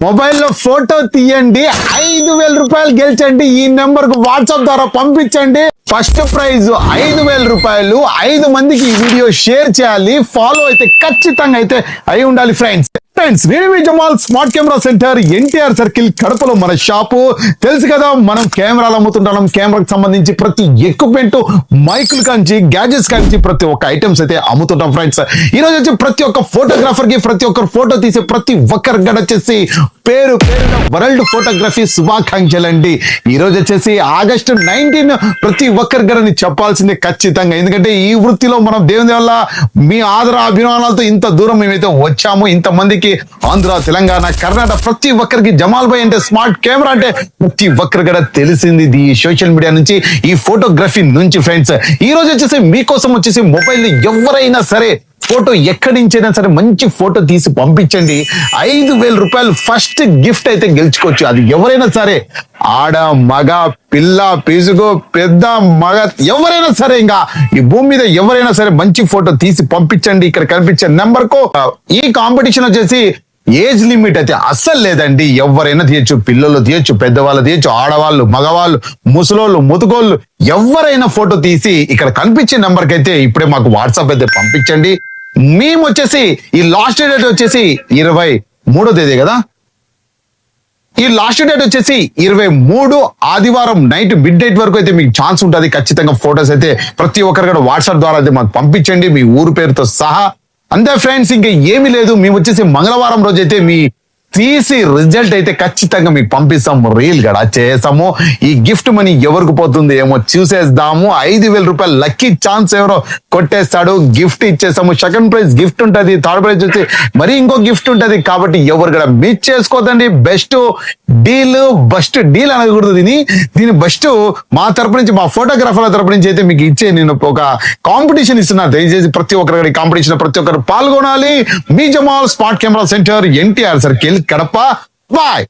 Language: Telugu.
మొబైల్లో ఫోటో తీయండి, 5,000 రూపాయలు గెలిచండి. ఈ నెంబర్ కు వాట్సాప్ ద్వారా పంపించండి. ఫస్ట్ ప్రైజ్ 5,000 రూపాయలు. 5 మందికి ఈ వీడియో షేర్ చేయాలి. ఫాలో అయితే ఖచ్చితంగా అయితే అయి ఉండాలి ఫ్రెండ్స్. నేను మీ Jamal, smart camera centre, NTR circle, కడపలో మన షాపు. తెలుసు కదా, మనం కెమెరాలు అమ్ముతుంటాం. కెమెరాకి సంబంధించి ప్రతి ఎక్విప్మెంట్, మైకులు కాంచి, గ్యాజెట్స్ కాంచి ప్రతి ఒక్క ఐటమ్స్ అయితే అమ్ముతుంటాం ఫ్రెండ్స్. ఈ రోజు వచ్చి ప్రతి ఒక్క ఫోటోగ్రాఫర్ కి, ప్రతి ఒక్కరు ఫోటో తీసే ప్రతి ఒక్కరి గడ వచ్చేసి పేరున వరల్డ్ ఫోటోగ్రఫీ శుభాకాంక్షలు అండి. ఈ రోజు వచ్చేసి ఆగస్టు 19 ప్రతి ఒక్కరి గడని చెప్పాల్సిందే ఖచ్చితంగా. ఎందుకంటే ఈ వృత్తిలో మనం దేవుని వల్ల మీ ఆదర అభిమానాలతో ఇంత దూరం మేమైతే వచ్చాము. ఇంతమందికి ఆంధ్ర, తెలంగాణ, కర్ణాటక ప్రతి ఒక్కరికి జమాల్ భాయ్ అంటే, స్మార్ట్ కెమెరా అంటే ప్రతి ఒక్కరి కూడా తెలిసింది ఈ సోషల్ మీడియా నుంచి, ఈ ఫోటోగ్రఫీ నుంచి ఫ్రెండ్స్. ఈ రోజు వచ్చేసి మీకోసం వచ్చేసి మొబైల్ ఎవరైనా సరే ఫోటో ఎక్కడి నుంచైనా సరే మంచి ఫోటో తీసి పంపించండి. 5,000 రూపాయలు ఫస్ట్ గిఫ్ట్ అయితే గెలుచుకోవచ్చు. అది ఎవరైనా సరే, ఆడ, మగ, పిల్ల, పిసుగు, పెద్ద, మగ, ఎవరైనా సరే, ఇంకా ఈ భూమి మీద ఎవరైనా సరే మంచి ఫోటో తీసి పంపించండి. ఇక్కడ కనిపించే నెంబర్ కు. ఈ కాంపిటీషన్ వచ్చేసి ఏజ్ లిమిట్ అయితే అస్సలు లేదండి. ఎవరైనా తీయచ్చు. పిల్లలు తీయచ్చు, పెద్దవాళ్ళు తీయచ్చు, ఆడవాళ్ళు, మగవాళ్ళు, ముసలోళ్ళు, ముతుకోళ్ళు, ఎవరైనా ఫోటో తీసి ఇక్కడ కనిపించే నెంబర్ కి అయితే ఇప్పుడే మాకు వాట్సాప్ అయితే పంపించండి. మేము వచ్చేసి ఈ లాస్ట్ డేట్ వచ్చేసి 23వ తేదీ కదా. ఈ లాస్ట్ డేట్ వచ్చేసి 23 ఆదివారం నైట్ మిడ్ నైట్ వరకు అయితే మీకు ఛాన్స్ ఉంటుంది. ఖచ్చితంగా ఫోటోస్ అయితే ప్రతి ఒక్కరు కూడా వాట్సాప్ ద్వారా అయితే మాకు పంపించండి, మీ ఊరు పేరుతో సహా. అంతే ఫ్రెండ్స్, ఇంకా ఏమీ లేదు. మేము వచ్చేసి మంగళవారం రోజు అయితే మీ తీసి రిజల్ట్ అయితే ఖచ్చితంగా మీకు పంపిస్తాము. రీల్ గడా చేసాము. ఈ గిఫ్ట్ మనీ ఎవరికి పోతుంది ఏమో చూసేద్దాము. 5,000 రూపాయలు లక్కీ ఛాన్స్ ఎవరో కొట్టేస్తాడు. గిఫ్ట్ ఇచ్చేసాము. సెకండ్ ప్రైజ్ గిఫ్ట్ ఉంటది, థర్డ్ ప్రైజ్ వచ్చి మరి ఇంకో గిఫ్ట్ ఉంటది. కాబట్టి ఎవరు కూడా మిస్ చేసుకోదండి. బెస్ట్ డీల్ అనకూడదు దీని బెస్ట్ మా తరపు నుంచి, మా ఫోటోగ్రాఫర్ల తరపు నుంచి అయితే మీకు ఇచ్చే నేను ఒక కాంపిటీషన్ ఇస్తున్నా. దయచేసి ప్రతి ఒక్కరు కాంపిటీషన్ ప్రతి ఒక్కరు పాల్గొనాలి. మీ Jamal, smart camera centre, NTR circle, Kadapa. Bye.